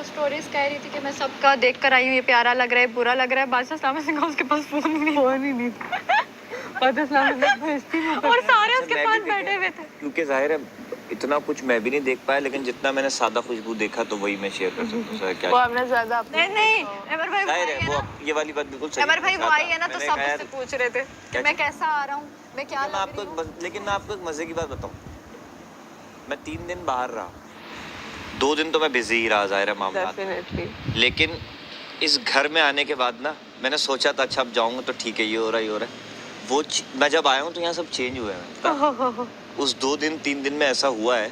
Stories कह रही थी कि मैं सबका देख कर आई हूँ, ये प्यारा लग रहा है, बुरा लग रहा है। बादशाह सलामत सिंह का उसके पास फोन ही नहीं बादशाह सलामत सिंह और सारे उसके पास बैठे हुए थे। क्योंकि जाहिर है इतना कुछ मैं भी नहीं देख पाया, लेकिन जितना मैंने सादा खुशबू देखा तो वही मैं शेयर कर सकता हूँ। क्या वो हमने ज्यादा नहीं अमर भाई जाहिर है वो ये वाली बात बिल्कुल सही है। अमर भाई वो आई है ना तो सब मुझसे पूछ रहे थे कि मैं कैसा आ रहा हूँ, मैं क्या लग रही हूँ। लेकिन मैं आपको एक मजे की बात बताऊँ, मैं 3 दिन बाहर रहा, 2 दिन तो मैं बिजी ही रहा जाहिर है मामला, लेकिन इस घर में आने के बाद ना मैंने सोचा था अच्छा अब जाऊंगा तो ठीक है, ये हो रहा है वो मैं जब आया हूँ तो यहाँ सब चेंज हुए हैं। उस 2 दिन 3 दिन में ऐसा हुआ है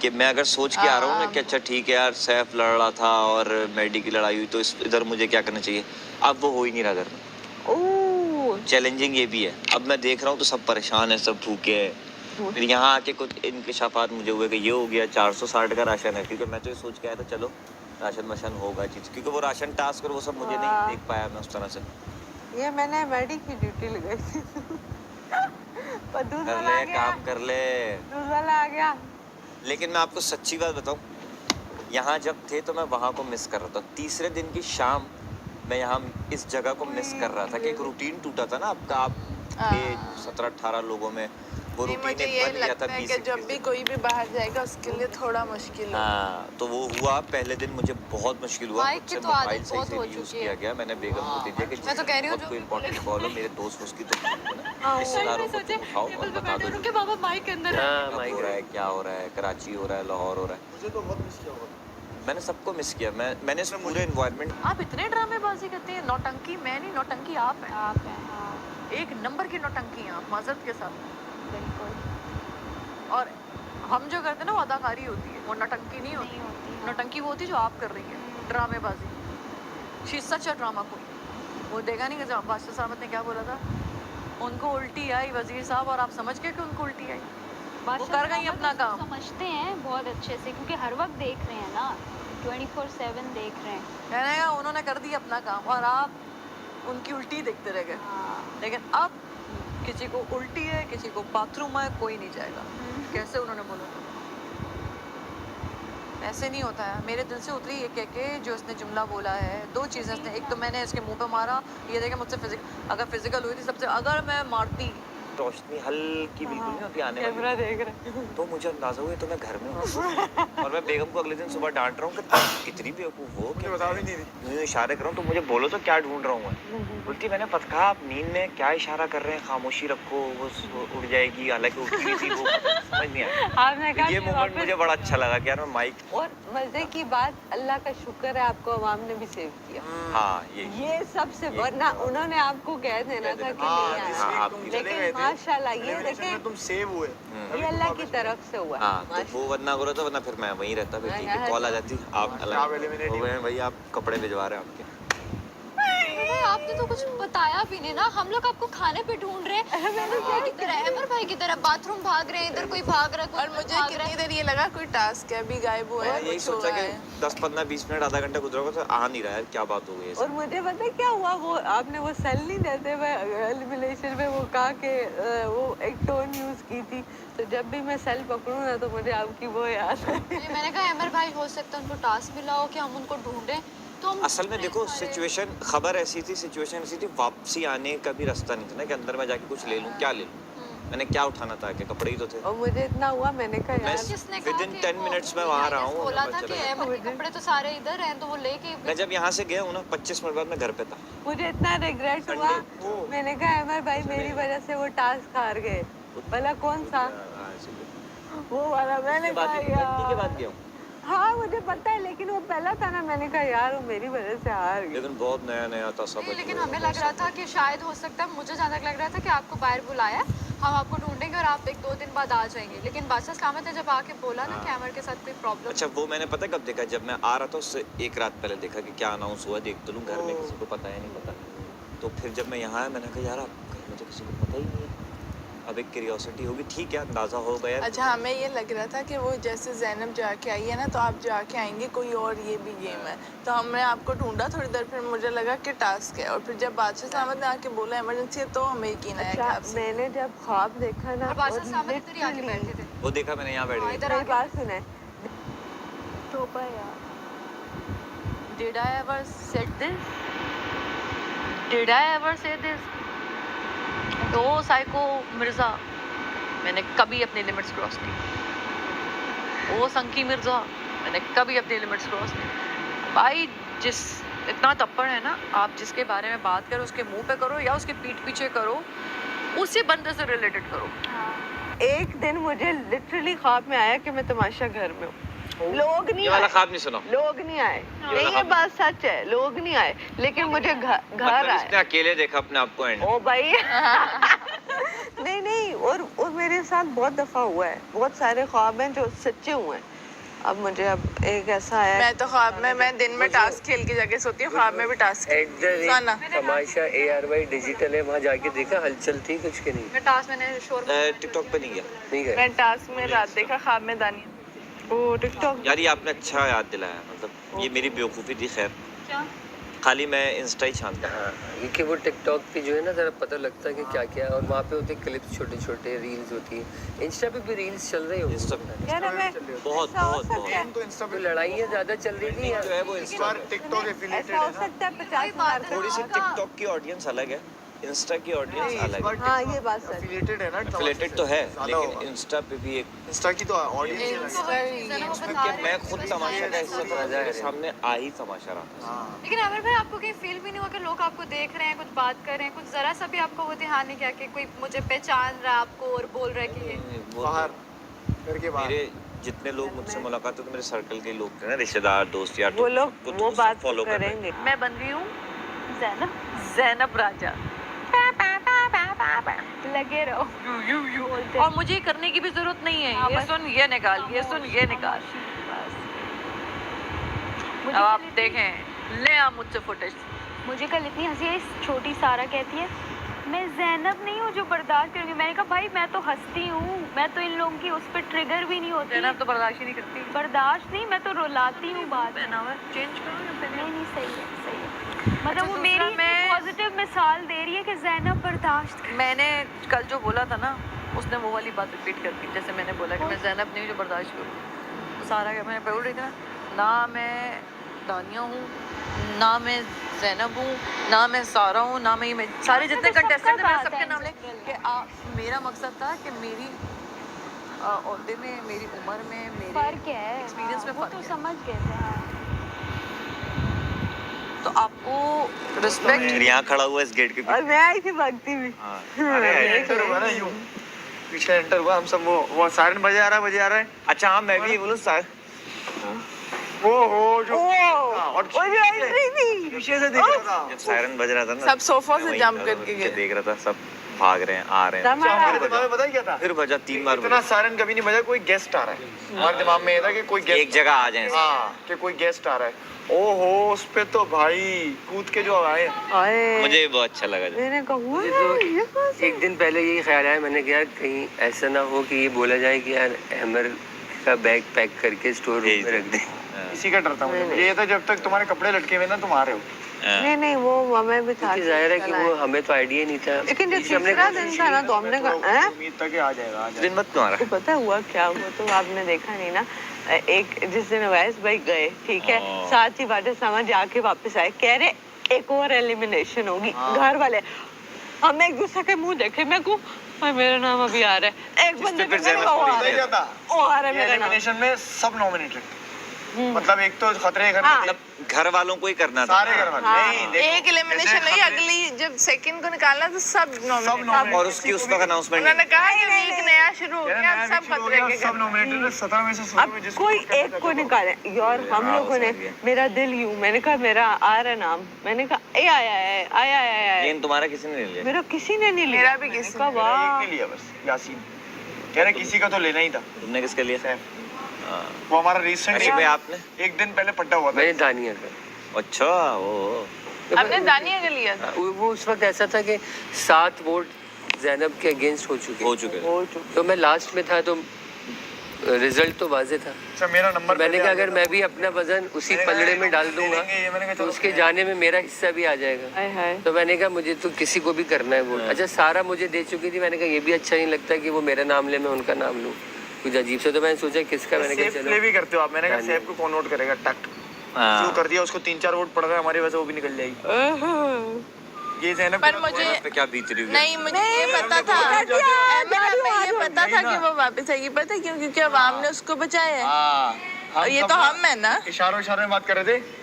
कि मैं अगर सोच के आ रहा हूँ ना कि अच्छा ठीक है यार सैफ लड़ रहा था और मैडी की लड़ाई हुई तो इधर मुझे क्या करना चाहिए, अब वो हो ही नहीं रहा घर में। चैलेंजिंग ये भी है, अब मैं देख रहा हूँ तो सब परेशान है, सब भूखे हैं। फिर यहाँ आके कुछ इंकशाफात मुझे हुए कि ये हो गया 460 का राशन है, क्योंकि मैं तो ये सोच के आया था चलो राशन वाशन होगा चीज, क्योंकि वो राशन टास्क और वो सब मुझे नहीं देख पाया मैं उस तरह से। ये मैंने मैडी की ड्यूटी लगाई थी पर दूसरा कर ले काम कर ले, दूसरा आ गया। लेकिन मैं आपको सच्ची बात बताऊं, यहाँ जब थे तो मैं वहाँ को मिस कर रहा था। तीसरे दिन की शाम मैं यहाँ इस जगह को मिस कर रहा था कि एक रूटीन टूटा था ना आपका, आप 17-18 लोगों में वो रूटीन मुझे ये लगता है कि जब भी कोई भी बाहर जाएगा उसके लिए थोड़ा मुश्किल है। हाँ तो वो हुआ, पहले दिन मुझे बहुत मुश्किल हुआ, मुझसे तो मोबाइल सही से यूज किया गया। मैंने बेगम को दे दिया कि मैं तो कह रही हूँ कोई इंपॉर्टेंट कॉल हो मेरे दोस्त उसकी तो रिश्तेदारों को तुम उठाओ और बता दो कि बाबा माइक के अंदर हो रहा है, क्या हो रहा है, कराची हो रहा है, लाहौर हो रहा है। मुझे तो बहुत मिस किया होगा, मैंने सबको मिस किया। मैंने इस पूरे एनवायरनमेंट। आप इतने ड्रामेबाजी करते हैं, नौटंकी मैं नहीं, नौटंकी आप हैं। एक नंबर की नौटंकी आप माजरत के साथ। बिल्कुल। और हम जो करते हैं ना वो अदाकारी होती है, वो नौटंकी नहीं होती। नौटंकी वो होती है जो आप कर रही है, ड्रामेबाजी। She is such a drama queen. वो देखा नहीं कि जब बादशाह साहब ने क्या बोला था, उनको उल्टी आई वजीर साहब, और आप समझ गए कि उनको उल्टी आई, वो कर गई अपना काम। समझते हैं बहुत अच्छे से, क्योंकि हर वक्त देख रहे हैं ना, 24/7 देख रहे हैं। कहने का उन्होंने कर दिया अपना काम और आप उनकी उल्टी देखते रह गए। लेकिन अब किसी को उल्टी है, किसी को बाथरूम है, कोई नहीं जाएगा। कैसे उन्होंने बोला, ऐसे नहीं होता है। मेरे दिल से उतरी ये कह के जो इसने जुमला बोला है, 2 चीज़ें इसने, एक तो मैंने इसके मुंह पे मारा, ये देखे मुझसे अगर फिजिकल हुई थी सबसे, अगर मैं मारती, रोशनी हल्की बिल्कुल नहीं होती आने वाली, कैमरा देख रहे तो मुझे अंदाजा हुआ तो मैं घर में हूँ और मैं बेगम को अगले दिन सुबह डांट रहा हूँ कि कितनी बेवकूफ हो, कि बता भी नहीं रही, इशारे कर रहा हूँ तो मुझे बोलो तो क्या ढूंढ रहा हूँ मैं। बोलती मैंने पता कहा आप नींद में क्या इशारा कर रहे हैं, खामोशी रखो वो उड़ जाएगी, हालांकि उठती नहीं थी वो, समझ नहीं आया। ये मोमेंट मुझे बड़ा अच्छा लगा कि यार मैं माइक। और मजे की बात, अल्लाह का शुक्र है आपको अवाम ने भी सेव किया। हाँ ये सबसे वरना उन्होंने आपको कह देना था कि नहीं आया, लेकिन माशाल्लाह ये देखें तुम सेव हुए, ये अल्लाह की तरफ से हुआ। हाँ तो वो वरना हो रहा था, वरना फिर मैं वहीं रहता, बेटी की कॉल आ जाती, आप अलग हो गए भाई, आप कपड़े भिजवा रहे हैं आपके। आपने तो कुछ बताया भी नहीं ना, हम लोग आपको खाने पे ढूंढ रहे हैं। अमर भाई की तरह बाथरूम भाग रहे हैं, इधर कोई भाग रहा है, और मुझे कितनी देर ये लगा कोई टास्क है, अभी गायब हुआ है, यही सोचा कि 10-15-20 मिनट आधा घंटा गुजरा तो आ नहीं रहा है, क्या बात हो गई। और मुझे पता क्या हुआ, वो आपने वो सेल नहीं देते हुए एलिमिनेशन में वो कहा कि वो एक टोन यूज की थी, तो जब भी मैं सेल पकड़ूं ना तो मुझे आपकी वो याद है। मैंने कहा अमर भाई हो सकता है उनको टास्क मिला हो कि हम उनको ढूंढें, तो असल में देखो सिचुएशन, खबर ऐसी थी, सिचुएशन ऐसी थी, वापसी आने का भी रास्ता नहीं था ना कि अंदर मैं जाके कुछ ले लूं, क्या ले लूं, मैंने क्या उठाना था कि कपड़े ही तो थे। और मुझे इतना हुआ, मैंने कहा यार विदिन 10 मिनट्स में वहाँ रहा हूँ, बोला था कि अमर के कपड़े तो सारे इधर हैं, तो वो लेके मैं जब यहाँ से गया हूँ ना 25 मिनट बाद मैं घर पे था। मुझे इतना रिग्रेट हुआ, मैंने कहा अमर भाई मेरी वजह से वो टास्क हार गए। भला कौन सा वो वाला, मैंने कहा यार हाँ मुझे पता है, लेकिन वो पहला था ना, मैंने कहा यार वो मेरी वजह से हार गई। लेकिन बहुत नया था सब। लेकिन हमें लग रहा था कि शायद हो सकता है, मुझे जहाँ तक लग रहा था कि आपको बाहर बुलाया, हम आपको ढूंढेंगे और आप 1-2 दिन बाद आ जाएंगे। लेकिन बादशाह सलामत ने जब आके बोला ना कि अमर के साथ कोई प्रॉब्लम। अच्छा वो मैंने पता कब देखा, जब मैं आ रहा था उससे 1 रात पहले देखा कि क्या अनाउंस हुआ, देख तो लूँ, घर में किसी को पता है नहीं पता। तो फिर जब मैं यहाँ आया मैंने कहा यार अब घर में तो किसी को पता ही नहीं है, अब एक क्यूरियोसिटी होगी, ठीक है अंदाजा हो गया। अच्छा हमें ये लग रहा था कि वो जैसे ज़ैनब जाके आई है ना, तो आप जाके आएंगे कोई और ये भी गेम है, तो हमने आपको ढूंढा थोड़ी देर, फिर मुझे लगा कि टास्क है, और फिर जब बादशाह सलामत ने आके बोला इमरजेंसी है तो हमें यकीन आया कि आपसे। मैंने जब ख्वाब देखा ना, बादशाह सलामत इधर ही आके बैठे थे, वो देखा मैंने यहाँ बैठ गया। इधर बात सुने टोपा यार Did I ever said this? Did I ever say this? तो साइको मिर्जा, मैंने कभी अपनी लिमिट्स क्रॉस की। वो संकी मिर्जा, मैंने कभी अपनी लिमिट्स क्रॉस नहीं। भाई जिस इतना तप्पड़ है ना, आप जिसके बारे में बात करो उसके मुंह पे करो या उसके पीठ पीछे करो, उसी बंदे से रिलेटेड करो। एक दिन मुझे लिटरली ख्वाब में आया कि मैं तमाशा घर में हूँ, लोग नहीं ये वाला आए, ख्वाब नहीं सुना। लोग नहीं आए, नहीं ये बात सच है, लोग नहीं आए, लेकिन मुझे घर मतलब आए। इसने अकेले देखा अपने आप को एंड। ओ भाई नहीं नहीं, और मेरे साथ बहुत दफा हुआ है, बहुत सारे ख्वाब हैं जो सच्चे हुए हैं। अब मुझे अब एक ऐसा आया, मैं तो ख्वाब में, मैं दिन में टास्क खेल के जाके सोती हूँ, ख्वाब में भी टास्क साना। तमाशा ARY डिजिटल है, वहाँ जाके देखा हलचल थी कुछ के नहीं? मैं टास्क मैंने शोर टिकटॉक पे नहीं गया नहीं गए। मैं टास्क में रात देखा, ख्वाब में दानिया। ओ टिकटॉक यार, ये आपने अच्छा याद दिलाया। मतलब ये मेरी बेवकूफ़ी थी। खैर क्या? खाली मैं इंस्टा ही छानता। हाँ, ये कि वो टिकटॉक पे जो है ना ज़रा पता लगता है कि क्या क्या है, और वहाँ पे होते क्लिप्स, छोटे छोटे रील्स होती हैं। इंस्टा पे भी रील्स चल रही होंगी। इंस्टा पे यार हमें बहुत ऐसा हो बहुत सकता है, बहुत तो लड़ाइयाँ ज़्यादा चल रही थी जो है वो इंस्टा टिकटॉक ऐसा हो सकता है 50,000 थोड़ी सी टिकटॉक की ऑडियंस अलग है, इंस्टा की ऑडियंस अलग है। हाँ ये बात सच है। एफिलिएटेड है ना, एफिलिएटेड तो है, लेकिन इंस्टा पे भी एक इंस्टा की तो ऑडियंस क्योंकि मैं खुद तमाशा का हिस्सा था, मेरे सामने आ ही तमाशा रहा। लेकिन आमिर भाई, आपको कहीं फील भी नहीं हुआ कि लोग आपको देख रहे हैं, कुछ बात कर रहे हैं, कुछ जरा सा भी आपको वो ध्यान नहीं किया कि कोई मुझे पहचान रहा है आपको और बोल रहा है कि ये वो बाहर तो घर के बाहर मेरे जितने लोग मुझसे मुलाकात होते, मेरे सर्कल के लोग थे ना, रिश्तेदार, दोस्त यार, वो लोग वो बात फॉलो करेंगे। मैं बन रही हूँ ज़ैनब ज़ैनब राजा। लगे रहो बोलते और मुझे करने की भी जरूरत नहीं है, हाँ, ये बस सुन ये निकाल, ये सुन ये निकाल। मुझे अब आप कल इतनी- देखें, ले आप मुझसे फुटेज। मुझे कल इतनी हंसी आई, छोटी सारा कहती है मैं ज़ैनब नहीं हूँ जो बर्दाश्त करूँगी। मैंने कहा भाई मैं तो हंसती हूँ, मैं तो इन लोगों की उस पर ट्रिगर भी नहीं होती। ज़ैनब तो बर्दाश्त ही नहीं करती। बर्दाश्त नहीं, मैं तो रुलाती हूँ बात में। पहनावा चेंज करो या पहनावा। नहीं नहीं, सही है सही है। मतलब वो दूसरा मेरी मैं- पॉजिटिव मिसाल दे रही है कि ज़ैनब बर्दाश्त कर। मैंने कल जो बोला था ना, उसने वो वाली बात रिपीट कर दी। जैसे मैंने बोला कि मैं ज़ैनब नहीं हूँ जो बर्दाश्त करूँ, तो सारा क्या मैंने बोल रही थी ना मैं दानिया हूँ, ना मैं ज़ैनब हूँ, ना मैं सारा हूँ, ना मैं सारे जितने तो सबका कंटेस्टेंट हैं, मैं बात सबके है नाम ले कि मेरा मकसद था कि मेरी ओहदे में, मेरी उम्र में, मेरे फर्क है, एक्सपीरियंस में वो फर्क तो है। समझ गए थे। हाँ। तो आपको रिस्पेक्ट यहाँ खड़ा हुआ इस गेट के और मैं आई थी भागती भी। अरे एंटर हुआ ना यूं, पीछे एंटर हुआ, हम सब वो सायरन बजे आ रहा है। अच्छा हाँ, मैं भी बोलूँ सर, वो हो जो और जो एंट्री थी पीछे से देख रहा था। जब सायरन बज रहा था ना, सब सोफा से मैं वहीं जंप था, करके पीछे गए। देख रहा था, सब भाग रहे हैं, आ रहे हैं। अच्छा, हमारे दिमाग में पता है क्या था? फिर बजा 3 बार इतना बजा। सायरन कभी नहीं बजा, कोई गेस्ट आ रहा है। हमारे दिमाग में ये था कि कोई एक गेस्ट, जगह आ जाए। हाँ, कि कोई गेस्ट आ रहा है। ओहो, उस पे तो भाई कूद के जो आए। आए मुझे भी बहुत अच्छा लगा। मैंने कहा तो एक दिन पहले यही ख्याल आया, मैंने कहा यार कहीं ऐसा ना हो कि ये बोला जाए कि यार अमर का बैग पैक करके स्टोर रूम में रख दे। इसी का डर था मुझे। ये था जब तक तुम्हारे कपड़े लटके हुए ना, तुम आ रहे हो। नहीं नहीं, वो हमें भी था, क्योंकि जाहिर है कि वो हमें तो आइडिया नहीं था। लेकिन जो इसलिए हमने तीसरा दिन था ना, तो हमने कहा हैं? उम्मीद था कि आ जाएगा। दिन मत तुम्हारा। तो पता हुआ क्या, वो तो आपने देखा नहीं ना। एक जिस दिन अवैस भाई गए, ठीक है, साथ ही बातें समझ आके वापस आए, कह रहे एक और एलिमिनेशन होगी। घर वाले हम एक दूसरे के मुंह देखे, मैं को मेरा नाम अभी आ रहा है, एक बंदे पे मैंने कहा, वो आ रहा है, वो आ रहा है मेरा नाम। एलिमिनेशन में सब नॉमिनेटेड, मतलब एक तो खतरे घर हाँ। में घर वालों को ही करना था। सारे घर वाले नहीं, देखो, एक एलिमिनेशन नहीं, अगली जब सेकंड को निकालना तो सब नॉमिनेटेड। और उसकी उस वक्त अनाउंसमेंट उन्होंने कहा ये वीक नया शुरू हो गया, अब सब खतरे के सब नॉमिनेटेड है। 17 में से 16 अब में जिसको कोई एक को निकाले यार, हम लोगों ने, मेरा दिल यूं, मैंने कहा मेरा आ रहा नाम, मैंने कहा ए आया है, आया आया लेकिन तुम्हारा किसी ने नहीं लिया। मेरा किसी ने नहीं लिया। मेरा भी किसी का वाह, एक ने लिया बस, यासीन कह रहे किसी का तो लेना ही था। तुमने किसके लिए? सैफ, वो हमारा रिसेंट अच्छा भाई, आपने? एक दिन पहले पट्टा हुआ था। मैंने दानिया का। अच्छा वो आपने दानिया का लिया था। वो उस वक्त ऐसा था कि 7 वोट जैनब के अगेंस्ट हो चुके। तो मैं लास्ट में था, तो रिजल्ट तो वाजे था। अच्छा, मेरा नंबर मैंने कहा अगर मैं भी अपना वजन उसी पलड़े में डाल दूंगा तो उसके जाने में मेरा हिस्सा भी आ जाएगा। हाय हाय, तो मैंने कहा मुझे तो किसी को भी करना है वोट। अच्छा, सारा मुझे दे चुकी थी, मैंने कहा ये भी अच्छा नहीं लगता कि वो मेरा नाम ले, मैं उनका नाम लूँ, कुछ अजीब से। तो मैंने सोचा किसका, मैंने कहा सेफ चलो प्ले भी करते हो आप। मैंने कहा सेफ को कौन वोट करेगा, टक हाँ। जो कर दिया उसको 3-4 वोट पड़ गए हमारी वजह से, वो भी निकल जाएगी। ये ज़ैनब पर मुझे पे क्या बीत रही है? नहीं, मुझे ये पता था, हमें ये पता था कि वो वापस आएगी। पता है क्यों? क्योंकि अवाम ने उसको बचाया है। और ये तो हम है ना, इशारों में बात कर रहे थे,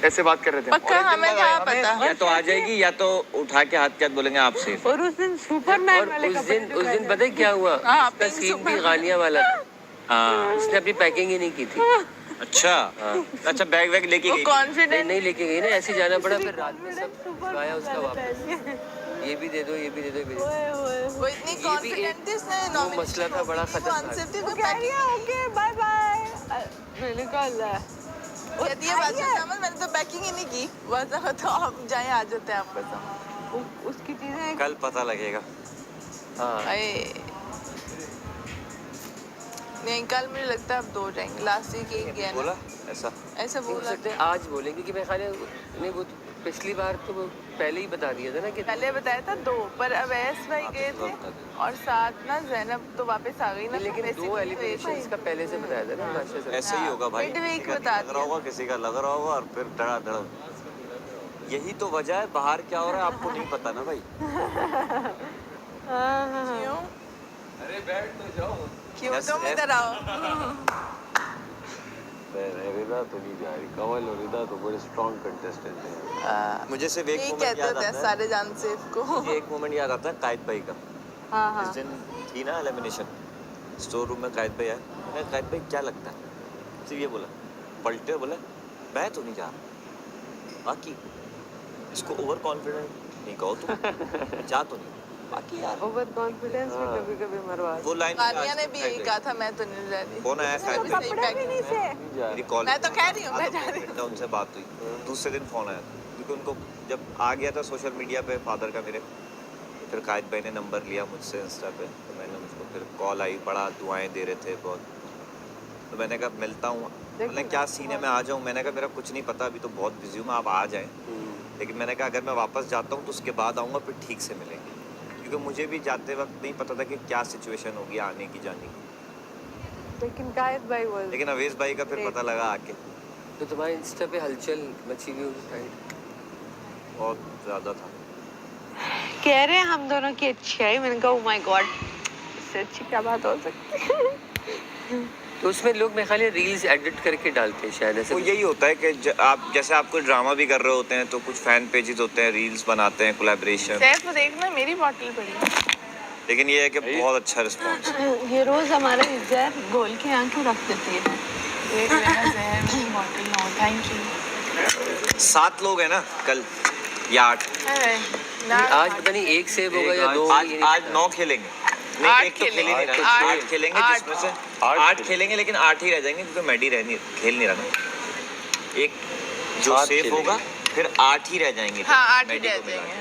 ऐसे बात कर रहे थे। पक्का हमें क्या पता। या तो आ जाएगी या तो उठा के हाथ के हाथ बोलेंगे आप सेफ। और उस दिन सुपरमैन और वाले उस दिन पता है क्या हुआ? हाँ, उसका पिंक सीन भी सुपर- गानिया वाला था। हाँ उसने अपनी पैकिंग ही नहीं की थी। अच्छा अच्छा, बैग वैग लेके वो गई? कॉन्फिडेंट नहीं लेके गई ना, ऐसे जाना पड़ा। फिर रात में सब आया उसका वापस, ये भी दे दो, ये भी दे दो, ये भी दे दो। वो इतनी कॉन्फिडेंट थी, उसने nomination मसला था बड़ा वो खतरनाक। आंसर थी, वो कह रही है ओके बाय बाय। मैंने कहा अल्लाह कहती है बात करता हूँ, मैंने तो पैकिंग ही नहीं की, वरना तो आप जाए आ जाते हैं आपका सामान। उसकी चीजें कल पता लगेगा। हाँ अरे नहीं, कल मुझे लगता है अब 2 जाएंगे। लास्ट वीक एक गया बोला ना, ऐसा? ऐसा हो बोला। सकता है आज बोले, क्योंकि मैं ख्याल नहीं, वो तो पिछली बार तो वो पहले ही बता दिया था ना कि पहले बताया था 2, पर अवैस भाई गए थे और साथ ना जैनब तो वापस आ गई ना। लेकिन वैसे 2 भी एलिमिनेशंस का पहले से बताया था ना मास्टर सर। ऐसा ही होगा भाई। Midweek किसी का बता लग रहा होगा, किसी का लग रहा होगा और फिर धड़ाधड़। यही तो वजह है बाहर क्या हो रहा है आपको नहीं पता ना भाई। क्यों? अरे बैठ तो जाओ। क्यों तुम इधर आओ। रिदा तो नहीं जा रही, कमल और रिदा तो बड़े स्ट्रॉन्ग कंटेस्टेंट हैं। मुझे सिर्फ एक यही मोमेंट कहते याद थे आता है। सारे जान से को। मुझे एक मोमेंट याद आता है कायद भाई का। हाँ जिस दिन थी ना एलिमिनेशन, स्टोर रूम में कायद भाई आए। मैंने कायद भाई क्या लगता है? सिर्फ ये बोला, पलटे बोला मैं तो नहीं जा रहा। बाकी इसको ओवर कॉन्फिडेंट नहीं कहो तुम, जा तो नहीं। बाकी यार ओवर कॉन्फिडेंस भी कभी कभी मरवा वो लाइन कानिया ने भी यही कहा था, मैं तो नहीं जा रही। कौन आया कायद भाई? सही पैक नहीं से मेरी कॉल मैं तो कह रही हूँ, मैं जा रही हूँ। उनसे बात हुई, दूसरे दिन फोन आया क्योंकि उनको जब आ गया था सोशल मीडिया पे फादर का मेरे, फिर कायद भाई ने नंबर लिया मुझसे इंस्टा पे, तो मैंने उसको फिर कॉल आई, बड़ा दुआएं दे रहे थे बहुत। तो मैंने कहा मिलता हूँ, मैंने क्या सीन है मैं आ जाऊँ? मैंने कहा मेरा कुछ नहीं पता, अभी तो बहुत बिजी हूँ मैं, आप आ जाएँ। लेकिन मैंने कहा अगर मैं वापस जाता हूँ तो उसके बाद आऊँगा, फिर ठीक से मिलेंगे, क्योंकि मुझे भी जाते वक्त नहीं पता था कि क्या सिचुएशन होगी आने की जाने की। लेकिन कायद भाई वो लेकिन अवेश भाई का फिर पता लगा आके, तो तुम्हारे इंस्टा पे हलचल मची हुई उस टाइम। बहुत ज़्यादा था। कह रहे हैं हम दोनों की अच्छी आई। मैंने कहा ओह माय गॉड, इससे अच्छी क्या बात हो सकती है। तो उसमें लोग मेरे ख्याल रील्स एडिट करके डालते हैं शायद, ऐसे वो यही होता है कि आप जैसे आप कोई ड्रामा भी कर रहे होते हैं तो कुछ फैन पेजेस होते हैं, रील्स बनाते हैं, कोलैबोरेशन। सैफ देखना मेरी बॉटल पड़ी। लेकिन ये है कि बहुत अच्छा रिस्पॉन्स। ये रोज हमारा जहर घोल के यहाँ क्यों रख देती है? एक मेरा जहर मेरी बॉटल ना हो, थैंक यू। 7 लोग हैं ना कल या 8? आज पता नहीं 1 सेव होगा या 2। आज 9 खेलेंगे। नहीं, 8 एक तो खेल ही नहीं खेलेंगे। रहा। 8 8 खेलेंगे, जिसमें से 8 खेलेंगे, लेकिन 8 ही रह जाएंगे क्योंकि मैडी खेल नहीं रहा। एक जो सेफ होगा, फिर 8 ही रह जाएंगे। हाँ 8 ही मैडी रह को मिला के। जाएंगे।